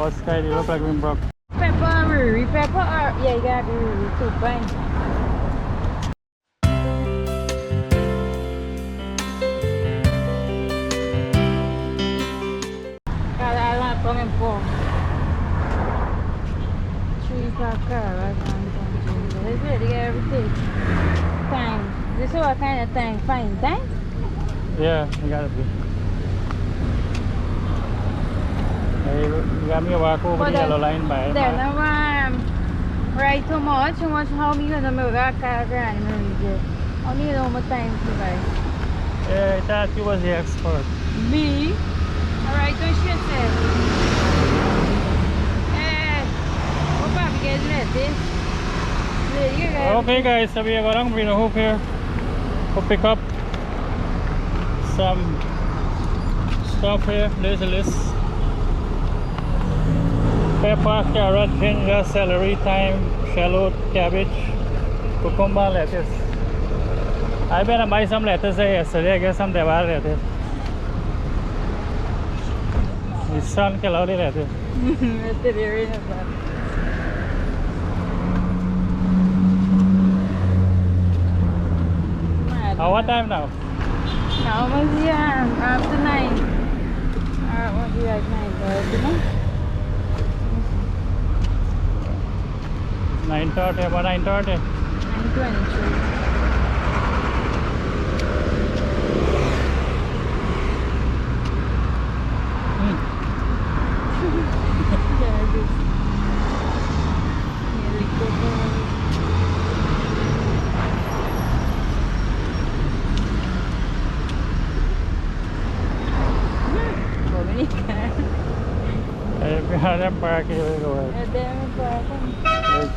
Oh, Sky, they look like we broke. Pepper, pepper, yeah, you gotta be too fine. I want to come and pour. 3 pack carrot and ginger. It's ready, everything. Thyme. This is what kind of thyme? Fine thyme? Yeah, you gotta be. Hey, you got me a walk over the yellow line by. Then right too much how me gonna make a car and I need no more time to buy. Yeah, I thought you was the expert. Me? Alright, don't shit it. We'll probably get this. Okay guys, so we are going to Vreed-en-Hoop here to pick up some stuff here. There's a list. Pepper, carrot, ginger, celery, thyme, shallot, cabbage, cucumber, lettuce. I better buy some lettuce yesterday. I guess some devar lettuce. The sun ke laudi lettuce. What time now? Now must be after 9. Must be like 9:30. 9:30, about 9:30. 9:23. Ada park here we go.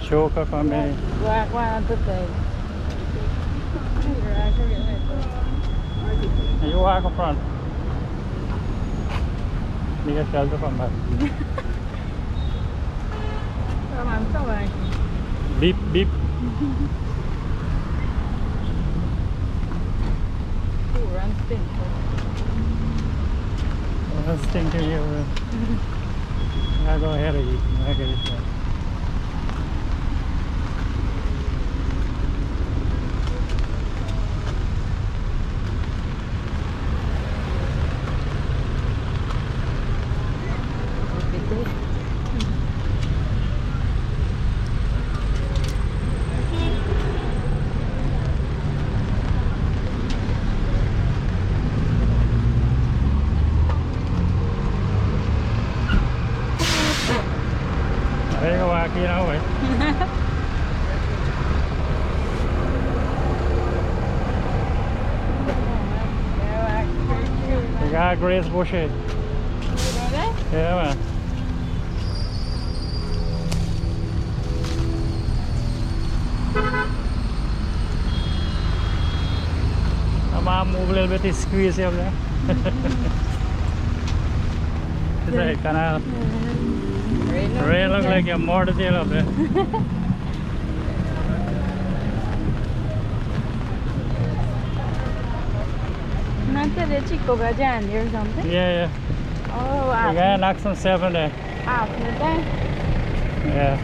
Choker for me. You walk up front. You get shelter from that. Beep beep. I'm stinking here. I go ahead of you. I get it. There you go, walk, you know, You got Grace Bushes. Yeah, man. I'm gonna move a little bit to squeeze up there. It's like kind of rain look like a mortar tail up there. Not the Chico Gajandi or something? Yeah. Oh, wow. You gotta knock some stuff in there. After that? Yeah.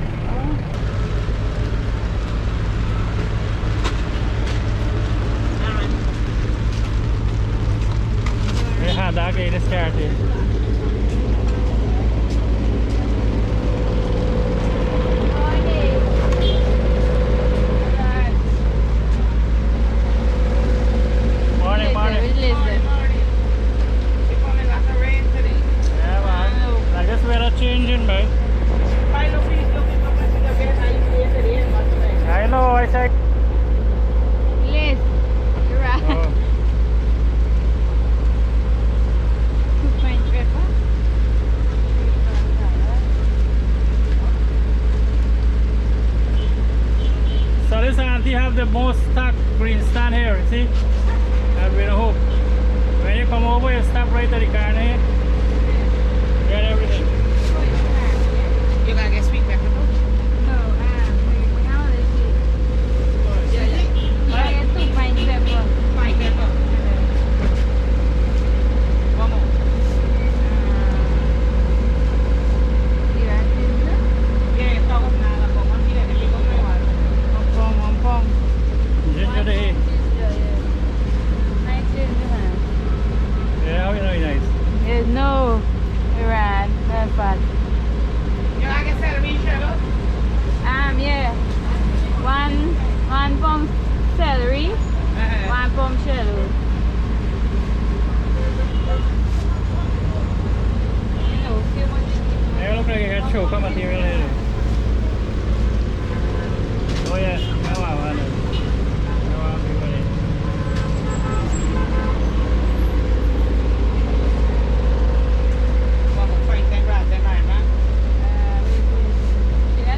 We had that guy in the start here. Changing, man. I know, I said. Yes, you're right. Oh. So this auntie have the most stock green stand here, you see? At Vreed-en-Hoop. When you come over, you stop right at the corner here. Get everything. You gotta get sweet pepper. No, now they see. I get 2 fine pepper. Fine pepper. One more. No, Iran, Belfast. You like a celery shell? Yeah. One pound celery, 1 pound shell. It looks like it has choker material in it. Oh yeah, now I want it. Now I'll be ready. Want to fight them right there, right, man? Yeah,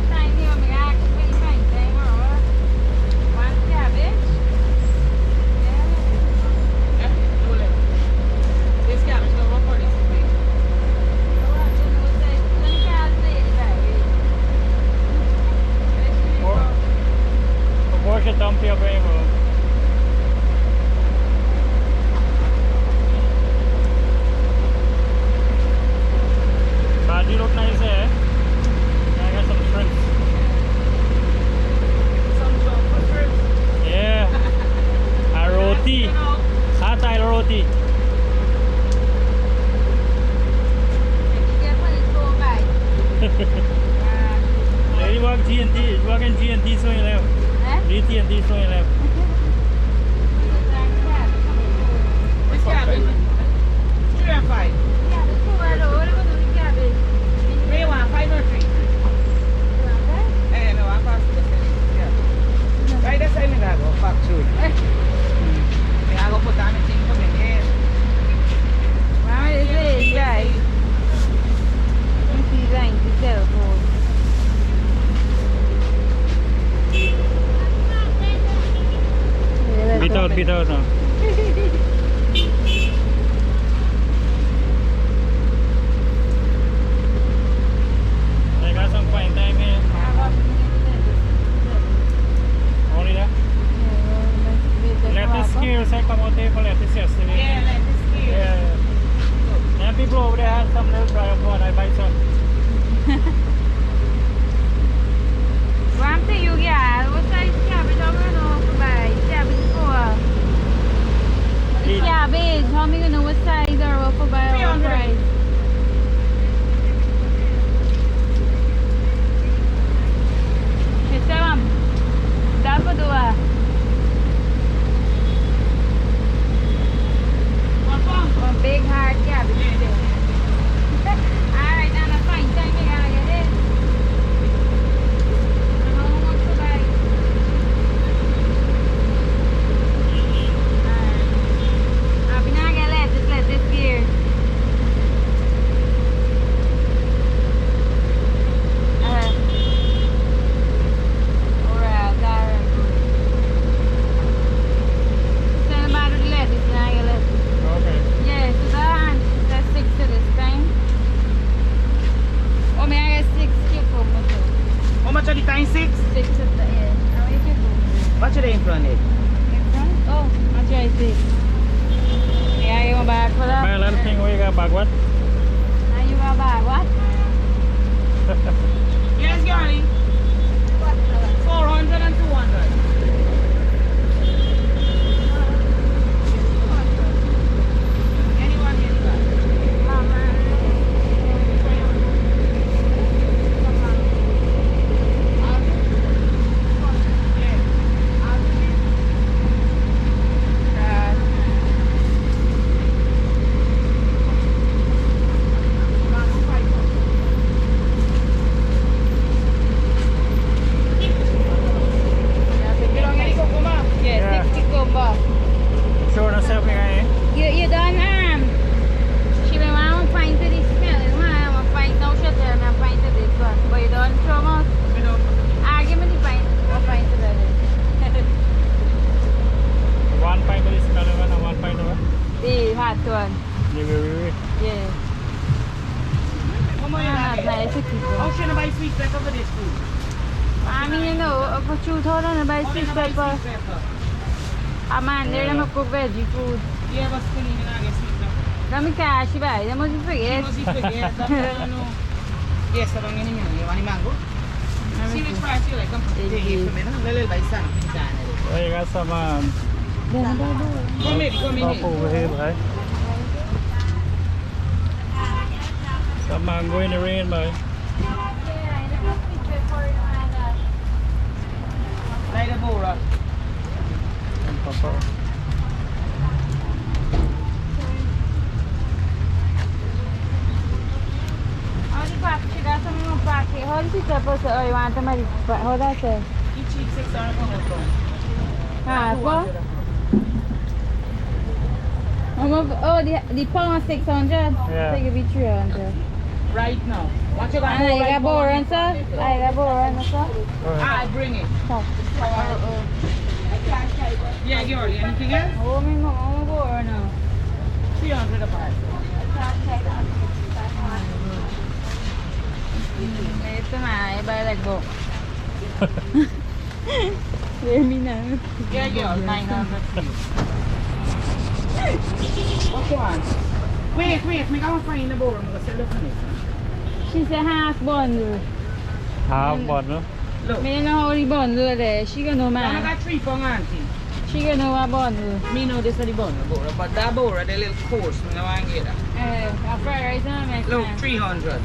do it. This cabbage don't work for this thing. Wash it down here, baby. Bhaji look nice, eh? I got some shrimps. Some chocolate shrimps. Yeah. A roti. Hot oil roti. Lady walk G&T. Walk in G&T so you left. G&T so you left. This cabbage. 3 and 5. Where you want 5 or 3? No, I'm past the yeah. Right, that's why I'm going to go back to it. I'm going to put down the thing for me. Beat out now. I got some fine time here. Only that? Lettuce skills, I come out there for lettuce yesterday. Yeah, let this here. Yeah. And people over there had some little dry up one, I buy some. Cabbage, how many you know what size or what for buy or what price? She said, that's what do I? One big hard cabbage. Alright, now that's fine. Time we gotta get it. How much to buy? This year. Alright, Darren. Send about the lettuce now, your lettuce. Okay. Yeah, so that's 6 to this time. Oh, may I get 6 cucumbers? How much are the time? 6? 6 of the, yeah. How many cucumbers? What should I in front of it? In front? Oh, how much I say? Yeah, you want bag for that? My little thing, where you got bag what? Now you want bag what? Yes, darling. 400 and 200. Anyone, anyone. Mama. Sure, no self eh? You done she may want to find to this smell. You want to find now she tell me find to this one. But you don't throw out. Give me the pint. What pint to that is? 1 pint of this melon and 1 pint of it? The hot one. Yeah. How much Not nice to keep on. How should I buy sweet pepper for this food? I mean, you know, for 2,000 buy sweet pepper. Man, they're going to cook veggie food. Yeah, but still you not get sweet pepper. Let me cash buy. They must forget. Must forget. Yes, I don't get any money. You want any mango? See which price you like. Come take it from me. Little by sun. Well, you got some Come in, come in. stuff over here, right? have mango in the rain, boy. Like the Bora. Papa. How the pack? She got some more pack here. How does it supposed to? Oh, you want to make it? How does it? Each cheap 600 pounds. Ah, what? Oh, the pound 600? Yeah. Take it be 300. Right now. What you got? And I got boron, sir? I got boron, sir? I bring it. Oh. Yeah, girl. Anything else? Oh, my mom, I'm boron now. 300 a part. Ito na, I buy like book. Really now. Yeah, girl. 900. What you want? Wait, make I find the Bora. I'm going to sell it for it. She said half bundle. Half bottle. Look. I don't know how the bundle there. She gonna know I man. got 3 pounds, auntie. She gonna know a bundle. Me know this is the Bora, but that Bora, the little course, I don't want to get that. A fried rice and a Look, 300.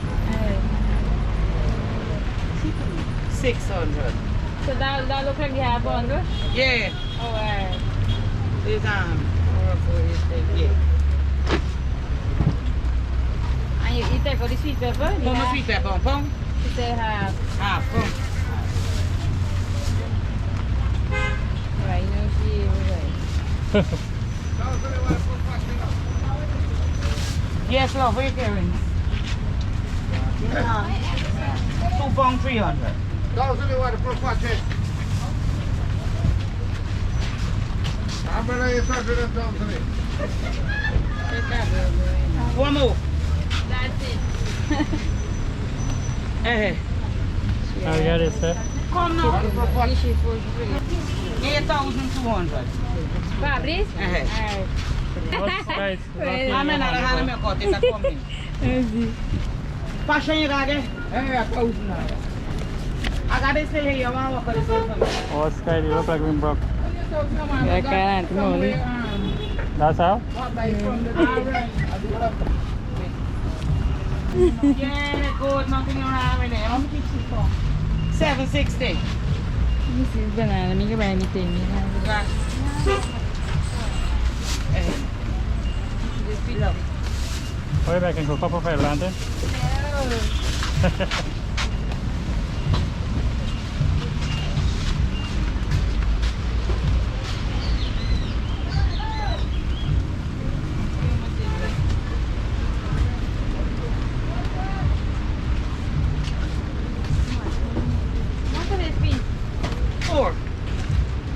600. So that look like the half bundle? Yeah. Oh, alright. This yeah. And you take all the sweet pepper? How much sweet pepper? Pound? She said half. Half pound. Right, you know she was right. Yes, love, where you carrying? 2 pound 300. One more. That's it. Eh. I got it, sir. Come now. This is for free. 8,200. Fabrice? Eh. What's nice? I'm in a hand of my it's a coming. Passion you got it? Eh, 1,000. I got this here, you want to work on this one for me? Oh, Sky, you look like we broke. Yeah, can't money. That's how? Yeah, good, nothing wrong with it. How much is it for? 760. This is banana. Me can buy anything. Oi, back and go couple for Atlanta.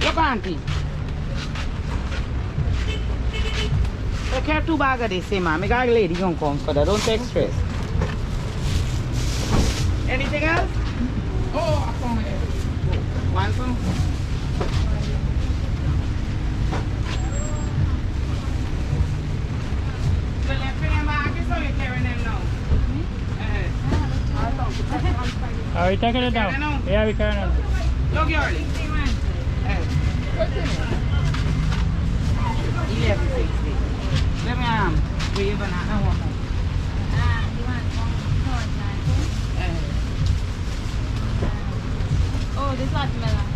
Look, auntie. I care 2 bags of this, man. I got a lady gonna come for that. Don't take stress. Anything else? Oh, I found it. One from? The left finger bag is so you're carrying them now. Are we taking it down? Yeah, we carrying it. Look, Yarly. 1160. Let me wave and I want more. You want one? Oh, this watermelon.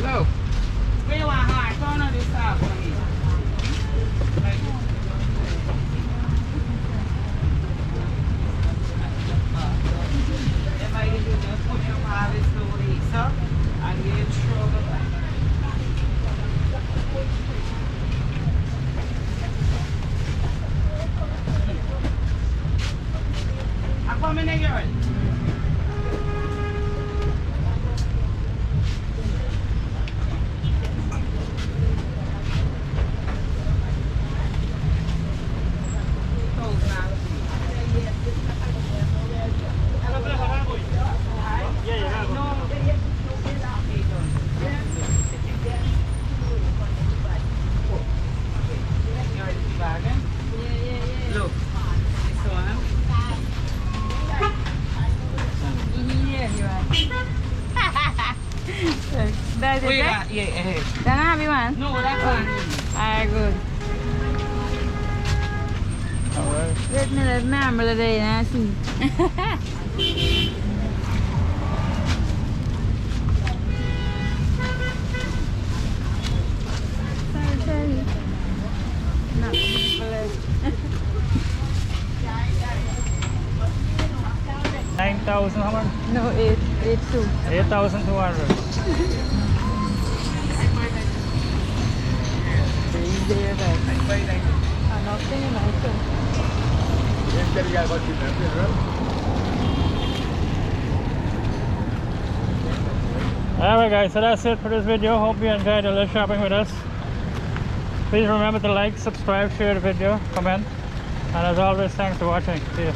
Look. Where you want hard? Turn on this side for me. Everybody do just put your harvest slowly, sir, and get trouble. I come in here. Look, this one. That's it, Yeah. Then I have you one. No, that's one. Alright, good. Let me remember the day and see. Sorry. Not remember. 9,000 how much? No, 882. 8,200. There, guys. Nothing in my phone. Alright guys, so that's it for this video. Hope you enjoyed a little shopping with us. Please remember to like, subscribe, share the video, comment, and as always, thanks for watching. See you.